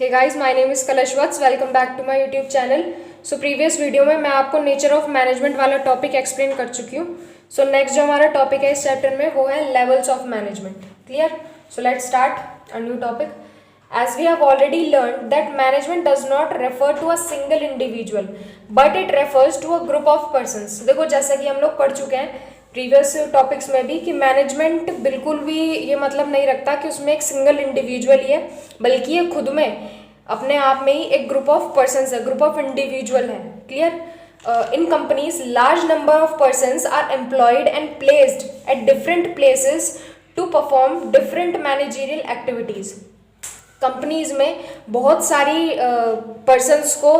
Hey guys, my name is Kalash Vats. Welcome back to my YouTube channel. So previous video में मैं आपको nature of management वाला topic explain कर चुकी हूँ। सो नेक्स्ट जो हमारा टॉपिक है इस चैप्टर में वो है levels of management. Clear? So let's start a new topic. As we have already learned that management does not refer to a single individual, but it refers to a group of persons. देखो जैसा कि हम लोग पढ़ चुके हैं previous topics में भी कि मैनेजमेंट बिल्कुल भी ये मतलब नहीं रखता कि उसमें एक सिंगल इंडिविजुअल ही है, बल्कि ये खुद में अपने आप में ही एक ग्रुप ऑफ पर्सन्स है, ग्रुप ऑफ इंडिविजुअल है। Clear? In companies, large number of persons are employed and placed at different places to perform different managerial activities. Companies में बहुत सारी पर्सनस को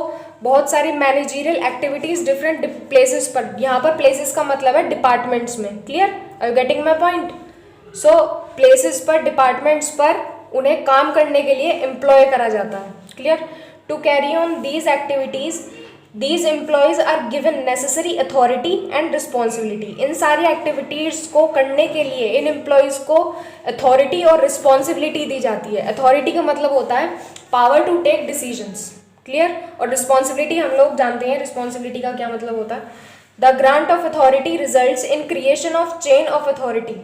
बहुत सारी मैनेजरियल एक्टिविटीज़ डिफरेंट प्लेसेस पर, यहाँ पर प्लेसेस का मतलब है डिपार्टमेंट्स में। Clear? Are you getting my point? So places पर, डिपार्टमेंट्स पर उन्हें काम करने के लिए एम्प्लॉय करा जाता है। Clear? To carry on these activities These employees are given necessary authority and responsibility. इन सारी एक्टिविटीज़ को करने के लिए इन एम्प्लॉयज़ को अथॉरिटी और रिस्पॉन्सिबिलिटी दी जाती है। अथॉरिटी का मतलब होता है power to take decisions. Clear? और रिस्पॉन्सिबिलिटी हम लोग जानते हैं रिस्पॉन्सिबिलिटी का क्या मतलब होता है। The grant of authority results in creation of chain of authority.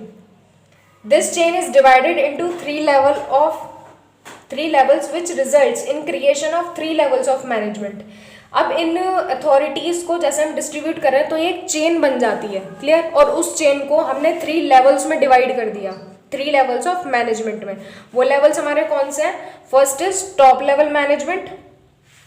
This chain is divided into three levels which results in creation of 3 levels of management. अब इन अथॉरिटीज़ को जैसे हम डिस्ट्रीब्यूट कर रहे हैं तो ये एक चेन बन जाती है। क्लियर? और उस चेन को हमने 3 लेवल्स में डिवाइड कर दिया, 3 लेवल्स ऑफ मैनेजमेंट में। वो लेवल्स हमारे कौन से हैं? First is top level management,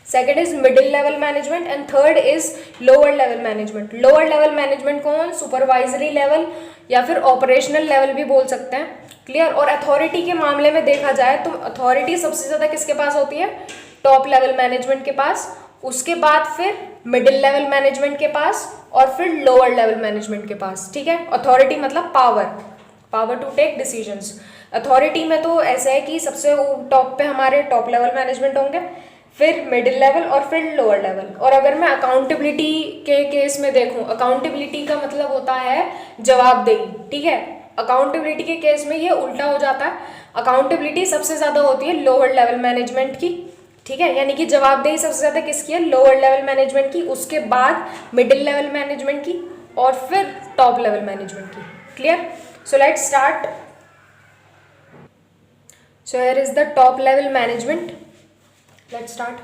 second is middle level management and third is lower level management. Lower level management कौन? सुपरवाइजरी लेवल या फिर ऑपरेशनल लेवल भी बोल सकते हैं। क्लियर? और अथॉरिटी के मामले में देखा जाए तो अथॉरिटी सबसे ज़्यादा किसके पास होती है? टॉप लेवल मैनेजमेंट के पास, उसके बाद फिर मिडिल लेवल मैनेजमेंट के पास और फिर लोअर लेवल मैनेजमेंट के पास। ठीक है? अथॉरिटी मतलब power to take decisions. Authority में तो ऐसा है कि सबसे टॉप पे हमारे टॉप लेवल मैनेजमेंट होंगे, फिर मिडिल लेवल और फिर लोअर लेवल। और अगर मैं अकाउंटेबिलिटी के केस में देखूं, अकाउंटेबिलिटी का मतलब होता है जवाबदेही। ठीक है? अकाउंटेबिलिटी के केस में ये उल्टा हो जाता है। अकाउंटेबिलिटी सबसे ज़्यादा होती है लोअर लेवल मैनेजमेंट की। ठीक है? यानी कि जवाबदेही सबसे ज़्यादा किसकी है? लोअर लेवल मैनेजमेंट की, उसके बाद मिडिल लेवल मैनेजमेंट की और फिर टॉप लेवल मैनेजमेंट की। Clear? So let's start. So here is the top level management. Let's start.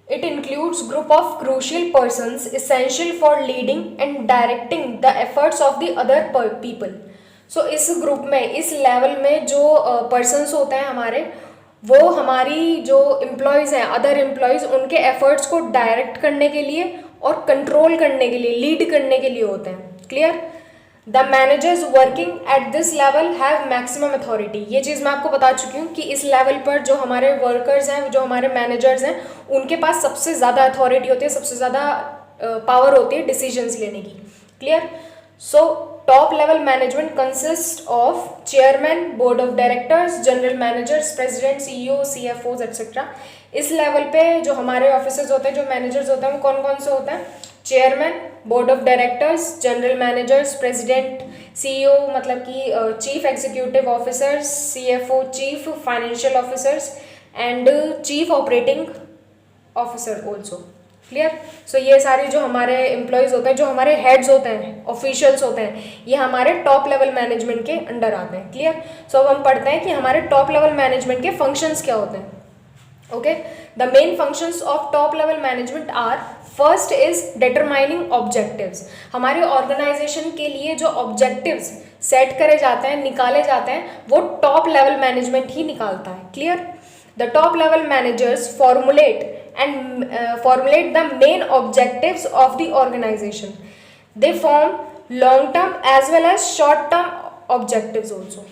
It includes group of crucial persons essential for leading and directing the efforts of the other people. So इस group में, इस level में जो persons होते हैं हमारे, वो हमारी जो एम्प्लॉयज़ हैं, अदर एम्प्लॉयज़, उनके एफर्ट्स को डायरेक्ट करने के लिए और कंट्रोल करने के लिए, लीड करने के लिए होते हैं। Clear? The managers working at this level have maximum authority. ये चीज़ मैं आपको बता चुकी हूँ कि इस लेवल पर जो हमारे वर्कर्स हैं, जो हमारे मैनेजर्स हैं, उनके पास सबसे ज़्यादा अथॉरिटी होती है, सबसे ज़्यादा पावर होती है डिसीजंस लेने की। Clear? So top level management consist of chairman, board of directors, general managers, president, CEO, CFOs etcetera. इस लेवल पे जो हमारे ऑफिसर्स होते हैं, जो मैनेजर्स होते हैं, वो कौन कौन से होते हैं? Chairman, board of directors, general managers, president, CEO मतलब कि chief executive officers, CFO chief financial officers and chief operating officer also. Clear? So ये सारे जो हमारे एम्प्लॉयज़ होते हैं, जो हमारे हेड्स होते हैं, ऑफिशियल्स होते हैं, ये हमारे टॉप लेवल मैनेजमेंट के अंडर आते हैं। क्लियर? सो अब हम पढ़ते हैं कि हमारे टॉप लेवल मैनेजमेंट के फंक्शंस क्या होते हैं। Okay? The main functions of top level management are, first is determining objectives. हमारे ऑर्गेनाइजेशन के लिए जो ऑब्जेक्टिव्स सेट करे जाते हैं, निकाले जाते हैं, वो टॉप लेवल मैनेजमेंट ही निकालता है। Clear? The top level managers formulate the main objectives of the organization. They form long term as well as short term objectives also.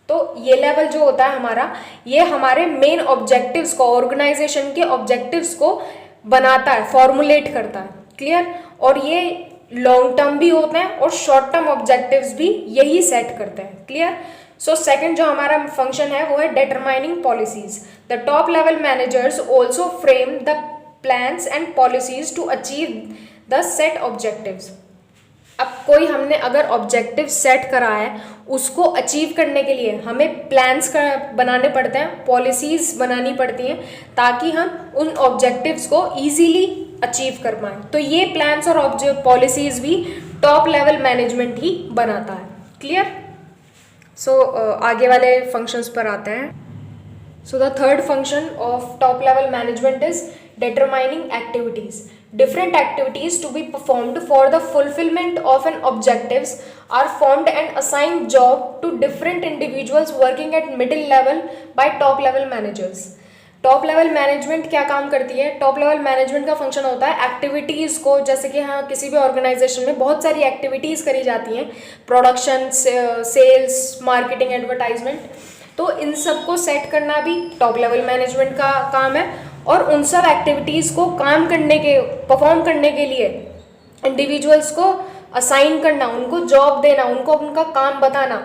तो ये लेवल जो होता है हमारा, ये हमारे मेन ऑब्जेक्टिव्स को, ऑर्गेनाइजेशन के ऑब्जेक्टिव्स को बनाता है, फॉर्मुलेट करता है। क्लियर? और ये लॉन्ग टर्म भी होते हैं और शॉर्ट टर्म ऑब्जेक्टिव्स भी यही सेट करते हैं। क्लियर? सो सेकंड जो हमारा फंक्शन है वो है determining policies. The top level managers also frame the plans and policies to achieve the set objectives. अब कोई हमने अगर ऑब्जेक्टिव सेट करा है, उसको अचीव करने के लिए हमें प्लान्स बनाने पड़ते हैं, पॉलिसीज़ बनानी पड़ती हैं, ताकि हम उन ऑब्जेक्टिव्स को ईजीली अचीव कर पाएँ। तो ये प्लान्स और पॉलिसीज़ भी टॉप लेवल मैनेजमेंट ही बनाता है। क्लियर? सो आगे वाले फंक्शंस पर आते हैं। So the third function of top level management is determining activities. Different activities to be performed for the fulfillment of an objectives are formed and assigned job to different individuals working at middle level by top level managers. Top level management क्या काम करती है? Top level management का function होता है activities को, जैसे कि हाँ किसी भी ऑर्गेनाइजेशन में बहुत सारी एक्टिविटीज़ करी जाती हैं, प्रोडक्शन, सेल्स, मार्केटिंग, एडवर्टाइजमेंट, तो इन सब को सेट करना भी टॉप लेवल मैनेजमेंट का काम है। और उन सब एक्टिविटीज़ को परफॉर्म करने के लिए इंडिविजुअल्स को असाइन करना, उनको जॉब देना, उनको उनका काम बताना,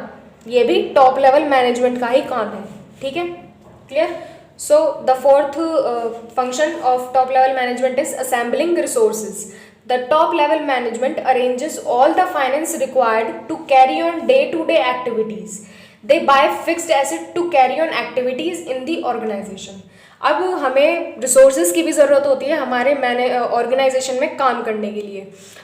ये भी टॉप लेवल मैनेजमेंट का ही काम है। ठीक है? Clear? So the fourth function of top level management is assembling resources. The top level management arranges all the finance required to carry on day-to-day activities. They buy fixed asset to carry on activities in the organization. अब हमें resources की भी ज़रूरत होती है हमारे organisation में काम करने के लिए,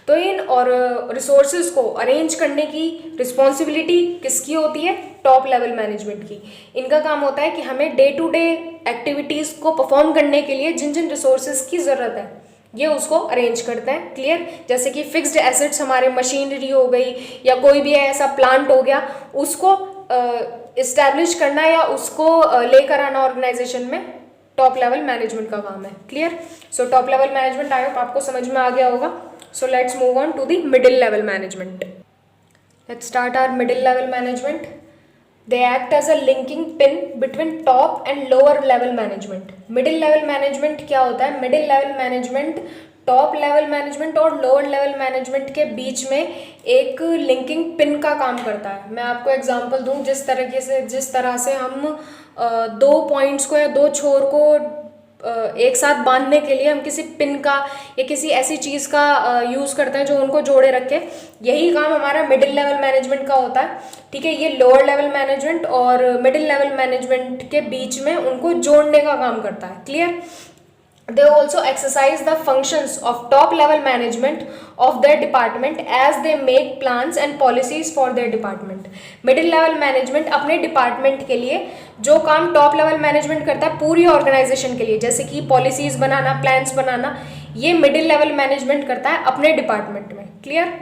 तो इन और रिसोर्सेज को अरेंज करने की रिस्पॉन्सिबिलिटी किसकी होती है? टॉप लेवल मैनेजमेंट की। इनका काम होता है कि हमें डे टू डे एक्टिविटीज़ को परफॉर्म करने के लिए जिन जिन रिसोर्सेज की ज़रूरत है, ये उसको अरेंज करते हैं। क्लियर? जैसे कि फिक्स्ड एसेट्स, हमारे मशीनरी हो गई या कोई भी ऐसा प्लांट हो गया, उसको इस्टेब्लिश करना या उसको लेकर आना ऑर्गेनाइजेशन में टॉप लेवल मैनेजमेंट का काम है। Clear? So top level management I hope आपको समझ में आ गया होगा। So let's move on to the middle level management. Let's start our middle level management. They act as a linking pin between top and lower level management. Middle level management क्या होता है? Middle level management top level management और lower level management के बीच में एक linking pin का काम करता है। मैं आपको एग्जांपल दूं, जिस तरह से हम दो पॉइंट्स को या दो छोर को एक साथ बांधने के लिए हम किसी पिन का या किसी ऐसी चीज़ का यूज़ करते हैं जो उनको जोड़े रखे, यही काम हमारा मिडिल लेवल मैनेजमेंट का होता है। ठीक है? ये लोअर लेवल मैनेजमेंट और मिडिल लेवल मैनेजमेंट के बीच में उनको जोड़ने का काम करता है। Clear? They also exercise the functions of top level management of their department as they make plans and policies for their department. Middle level management अपने डिपार्टमेंट के लिए जो काम टॉप लेवल मैनेजमेंट करता है पूरी ऑर्गेनाइजेशन के लिए, जैसे कि पॉलिसीज बनाना, प्लान्स बनाना, ये मिडिल लेवल मैनेजमेंट करता है अपने डिपार्टमेंट में। Clear?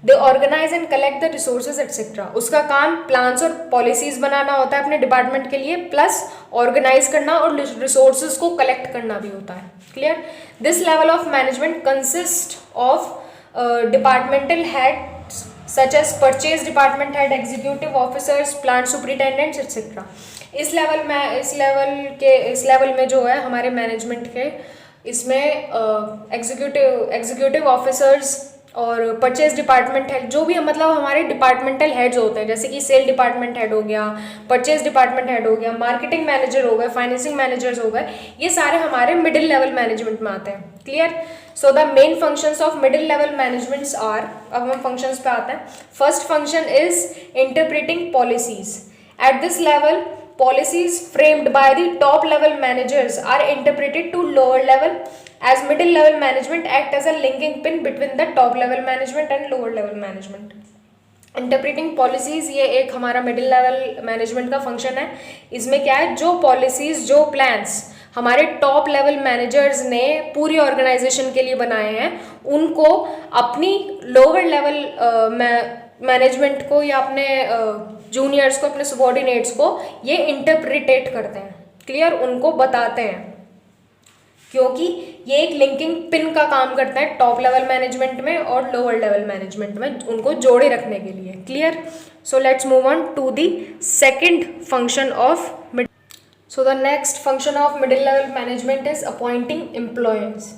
They organise and collect the resources etcetera. उसका काम प्लान्स और पॉलिसीज बनाना होता है अपने डिपार्टमेंट के लिए, प्लस ऑर्गेनाइज करना और रिसोर्सेज को कलेक्ट करना भी होता है। Clear? This level of management consist of departmental heads such as purchase department head, executive officers, plant superintendents etcetera. इस लेवल में जो है हमारे मैनेजमेंट के, इसमें एग्जीक्यूटिव ऑफिसर्स और परचेज डिपार्टमेंट हेड, जो भी मतलब हमारे डिपार्टमेंटल हेड्स होते हैं, जैसे कि सेल डिपार्टमेंट हेड हो गया, परचेज डिपार्टमेंट हेड हो गया, मार्केटिंग मैनेजर हो गए, फाइनेंसिंग मैनेजर्स हो गए, ये सारे हमारे मिडिल लेवल मैनेजमेंट में आते हैं। Clear? So the main functions of middle level managements are, अब हम फंक्शंस पे आते हैं। First function is interpreting policies. At this level policies framed by the top level managers are interpreted to lower level, as middle level management act as a linking pin between the top level management and lower level management. Interpreting policies ये एक हमारा middle level management का function है। इसमें क्या है, जो policies, जो प्लान्स हमारे टॉप लेवल मैनेजर्स ने पूरी ऑर्गेनाइजेशन के लिए बनाए हैं, उनको अपनी लोअर लेवल मैनेजमेंट को या अपने जूनियर्स को, अपने सबॉर्डिनेट्स को ये इंटरप्रिटेट करते हैं। क्लियर? उनको बताते हैं, क्योंकि ये एक लिंकिंग पिन का काम करता है टॉप लेवल मैनेजमेंट में और लोअर लेवल मैनेजमेंट में, उनको जोड़े रखने के लिए। Clear? So let's move on to the second function of middle. So the next function of middle level management is appointing employees.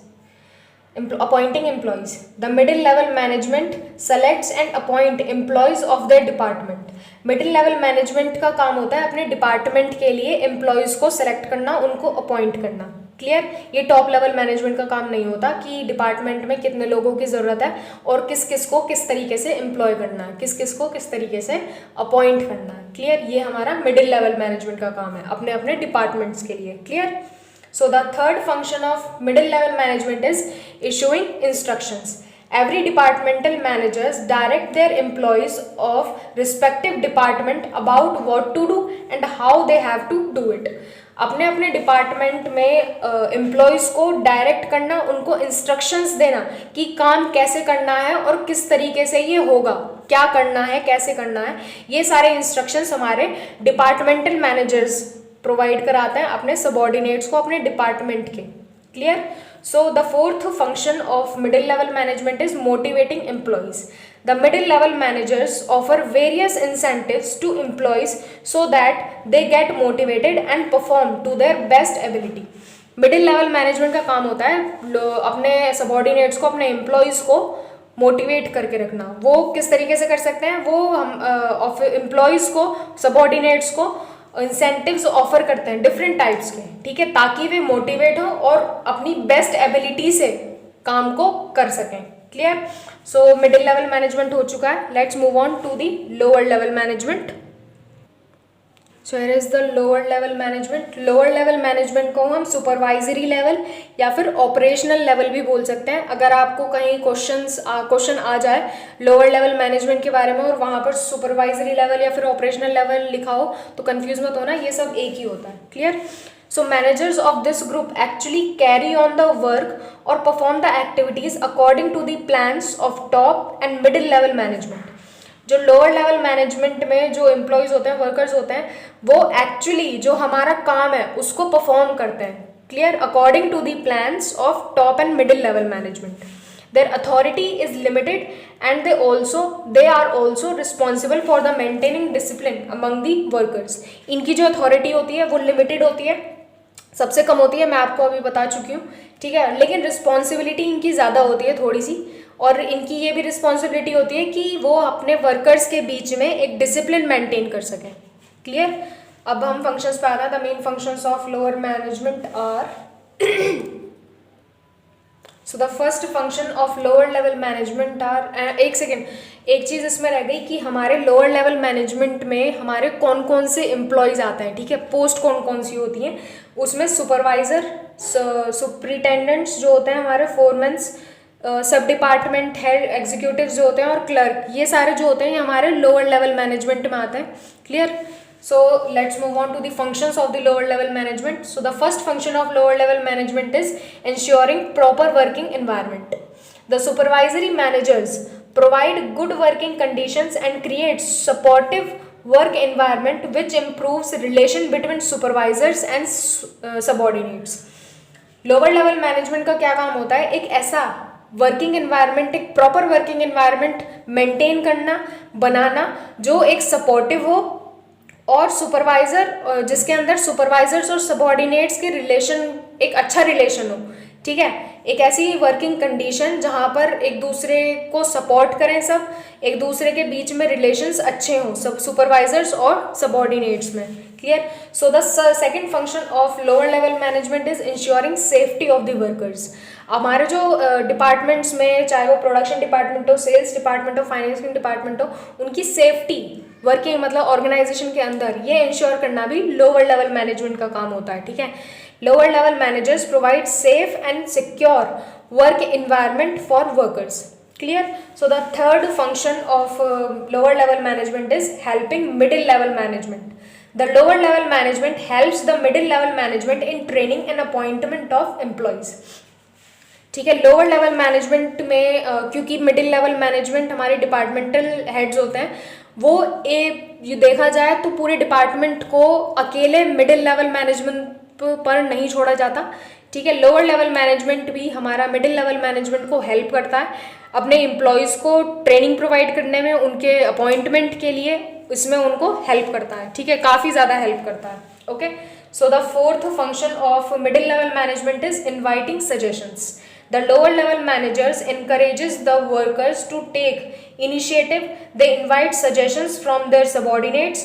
Appointing employees. The middle level management selects and appoint employees of their department. Middle level management का काम होता है अपने department के लिए employees को select करना, उनको अपॉइंट करना। क्लियर। ये टॉप लेवल मैनेजमेंट का काम नहीं होता कि डिपार्टमेंट में कितने लोगों की ज़रूरत है और किस किस को किस तरीके से एम्प्लॉय करना है, किस किस को किस तरीके से अपॉइंट करना है। क्लियर। ये हमारा मिडिल लेवल मैनेजमेंट का काम है अपने अपने डिपार्टमेंट्स के लिए। Clear. So the third function of middle level management is issuing instructions. Every departmental managers direct their employees of respective department about what to do and how they have to do it. अपने अपने department में employees को direct करना, उनको instructions देना कि काम कैसे करना है और किस तरीके से ये होगा, क्या करना है, कैसे करना है, ये सारे इंस्ट्रक्शंस हमारे डिपार्टमेंटल मैनेजर्स प्रोवाइड कराते हैं अपने सबॉर्डिनेट्स को अपने डिपार्टमेंट के। Clear. So the fourth function of middle level management is motivating employees. The middle level managers offer various incentives to employees so that they get motivated and perform to their best ability. Middle level management का काम होता है अपने subordinates को, अपने employees को motivate करके रखना। वो किस तरीके से कर सकते हैं, वो हम एम्प्लॉयज़ को, सबॉर्डिनेट्स को इंसेंटिव्स ऑफर करते हैं डिफरेंट टाइप्स के, ठीक है, ताकि वे मोटिवेट हो और अपनी बेस्ट एबिलिटी से काम को कर सकें। Clear. So middle level management हो चुका है। Let's move on to the lower level management. So here is the lower level management. Lower level management को हम सुपरवाइजरी लेवल या फिर ऑपरेशनल लेवल भी बोल सकते हैं। अगर आपको कहीं क्वेश्चन आ जाए लोअर लेवल मैनेजमेंट के बारे में और वहाँ पर सुपरवाइजरी लेवल या फिर ऑपरेशनल लेवल लिखा हो तो कंफ्यूज मत होना, ये सब एक ही होता है। Clear. So managers of this group actually carry on the work और perform the activities according to the plans of top and middle level management. जो लोअर लेवल मैनेजमेंट में जो एम्प्लॉयज़ होते हैं, वर्कर्स होते हैं, वो एक्चुअली जो हमारा काम है उसको परफॉर्म करते हैं। Clear. According to the plans of top and middle level management. Their authority is limited and they are also responsible for the maintaining discipline among the workers. इनकी जो अथॉरिटी होती है वो लिमिटेड होती है, सबसे कम होती है, मैं आपको अभी बता चुकी हूँ, ठीक है, लेकिन रिस्पॉन्सिबिलिटी इनकी ज़्यादा होती है थोड़ी सी, और इनकी ये भी रिस्पॉन्सिबिलिटी होती है कि वो अपने वर्कर्स के बीच में एक डिसिप्लिन मेंटेन कर सकें। क्लियर। अब हम फंक्शंस पे आते हैं। The main functions of lower management are so the first function of lower level management are, एक सेकेंड, एक चीज़ इसमें रह गई कि हमारे लोअर लेवल मैनेजमेंट में हमारे कौन कौन से एम्प्लॉयज़ आते हैं, ठीक है, पोस्ट कौन कौन सी होती हैं। उसमें सुपरवाइज़र, सुपरिटेंडेंट्स जो होते हैं, हमारे फोरमैन्स, सब डिपार्टमेंट हेड, एग्जीक्यूटिव्स जो होते हैं, और क्लर्क, ये सारे जो होते हैं ये हमारे लोअर लेवल मैनेजमेंट में आते हैं। Clear. So let's move on to the functions of the lower level management. So the first function of lower level management is ensuring proper working environment. The supervisory managers provide good working conditions and create supportive work environment which improves relation between supervisors and subordinates. Lower level management का क्या काम होता है? एक ऐसा working environment, एक proper working environment maintain करना, बनाना, जो एक सपोर्टिव हो और सुपरवाइजर, जिसके अंदर सुपरवाइजर्स और सबॉर्डिनेट्स के रिलेशन, एक अच्छा रिलेशन हो, ठीक है, एक ऐसी वर्किंग कंडीशन जहाँ पर एक दूसरे को सपोर्ट करें, सब एक दूसरे के बीच में रिलेशंस अच्छे हों, सब सुपरवाइजर्स और सबॉर्डिनेट्स में. Clear. So the second function of lower level management is ensuring safety of the workers. हमारे जो डिपार्टमेंट्स में, चाहे वो प्रोडक्शन डिपार्टमेंट हो, सेल्स डिपार्टमेंट हो, फाइनेंसिंग डिपार्टमेंट हो, उनकी सेफ्टी वर्किंग मतलब ऑर्गेनाइजेशन के अंदर ये इंश्योर करना भी लोअर लेवल मैनेजमेंट का काम होता है. ठीक है. Lower level managers provide safe and secure work environment for workers. Clear. So the third function of lower level management is helping middle level management. The lower level management helps the middle level management in training and appointment of employees. ठीक है. Lower level management में क्योंकि middle level management हमारे departmental heads होते हैं, वो ये देखा जाए तो पूरे डिपार्टमेंट को अकेले मिडिल लेवल मैनेजमेंट पर नहीं छोड़ा जाता. ठीक है. लोअर लेवल मैनेजमेंट भी हमारा मिडिल लेवल मैनेजमेंट को हेल्प करता है अपने एम्प्लॉयज़ को ट्रेनिंग प्रोवाइड करने में, उनके अपॉइंटमेंट के लिए, इसमें उनको हेल्प करता है. ठीक है. काफ़ी ज़्यादा हेल्प करता है. Okay. So the fourth function of middle level management is inviting suggestions. The lower level managers encourages the workers to take initiative. They invite suggestions from their subordinates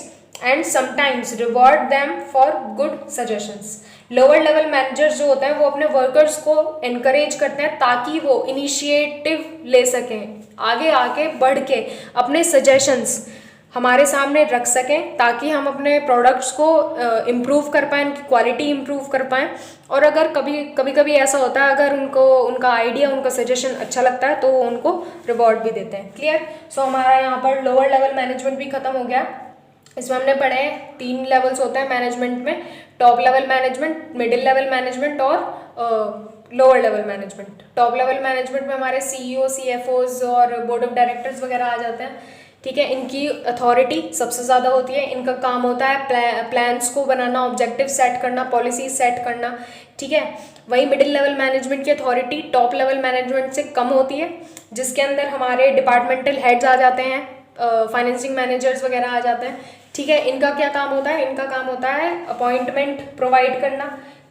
and sometimes reward them for good suggestions. Lower level managers जो होते हैं वो अपने workers को encourage करते हैं ताकि वो इनिशिएटिव ले सकें, आगे आके बढ़ के अपने सजेशंस हमारे सामने रख सकें ताकि हम अपने प्रोडक्ट्स को इम्प्रूव कर पाएँ, उनकी क्वालिटी इम्प्रूव कर पाएँ। और अगर कभी ऐसा होता है, अगर उनको उनका आइडिया, उनका सजेशन अच्छा लगता है तो वो उनको रिवॉर्ड भी देते हैं। क्लियर? सो हमारा यहाँ पर लोअर लेवल मैनेजमेंट भी खत्म हो गया। इसमें हमने पढ़े 3 लेवल्स होते हैं मैनेजमेंट में, top level management, middle level management और lower level management. Top level management में हमारे CEO, CFOs और बोर्ड ऑफ डायरेक्टर्स वगैरह आ जाते हैं। ठीक है, इनकी अथॉरिटी सबसे ज़्यादा होती है। इनका काम होता है प्लान्स को बनाना, ऑब्जेक्टिव सेट करना, पॉलिसी सेट करना। ठीक है, वही मिडिल लेवल मैनेजमेंट की अथॉरिटी टॉप लेवल मैनेजमेंट से कम होती है, जिसके अंदर हमारे डिपार्टमेंटल हेड्स आ जाते हैं, फाइनेंसिंग मैनेजर्स वगैरह आ जाते हैं। ठीक है, इनका क्या काम होता है? इनका काम होता है अपॉइंटमेंट प्रोवाइड करना,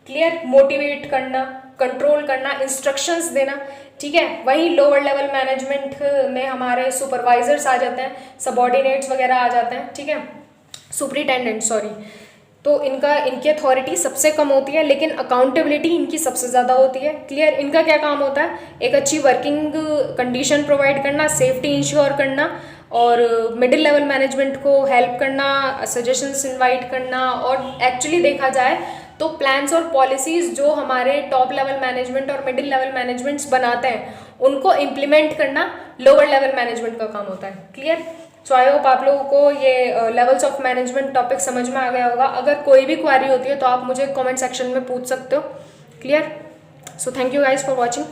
क्लियर, मोटिवेट करना, कंट्रोल करना, इंस्ट्रक्शंस देना। ठीक है, वही लोअर लेवल मैनेजमेंट में हमारे सुपरवाइजर्स आ जाते हैं, सबॉर्डिनेट्स वगैरह आ जाते हैं। ठीक है, सुपरिटेंडेंट, सॉरी। तो इनकी अथॉरिटी सबसे कम होती है लेकिन अकाउंटेबिलिटी इनकी सबसे ज़्यादा होती है। क्लियर? इनका क्या काम होता है? एक अच्छी वर्किंग कंडीशन प्रोवाइड करना, सेफ्टी इंश्योर करना, और मिडिल लेवल मैनेजमेंट को हेल्प करना, सजेशंस इनवाइट करना, और एक्चुअली देखा जाए तो प्लान्स और पॉलिसीज़ जो हमारे टॉप लेवल मैनेजमेंट और मिडिल लेवल मैनेजमेंट्स बनाते हैं उनको इम्प्लीमेंट करना लोअर लेवल मैनेजमेंट का काम होता है। क्लियर? सो आई होप आप लोगों को ये लेवल्स ऑफ मैनेजमेंट टॉपिक समझ में आ गया होगा। अगर कोई भी क्वेरी होती है तो आप मुझे कमेंट सेक्शन में पूछ सकते हो। Clear? So thank you guys for watching.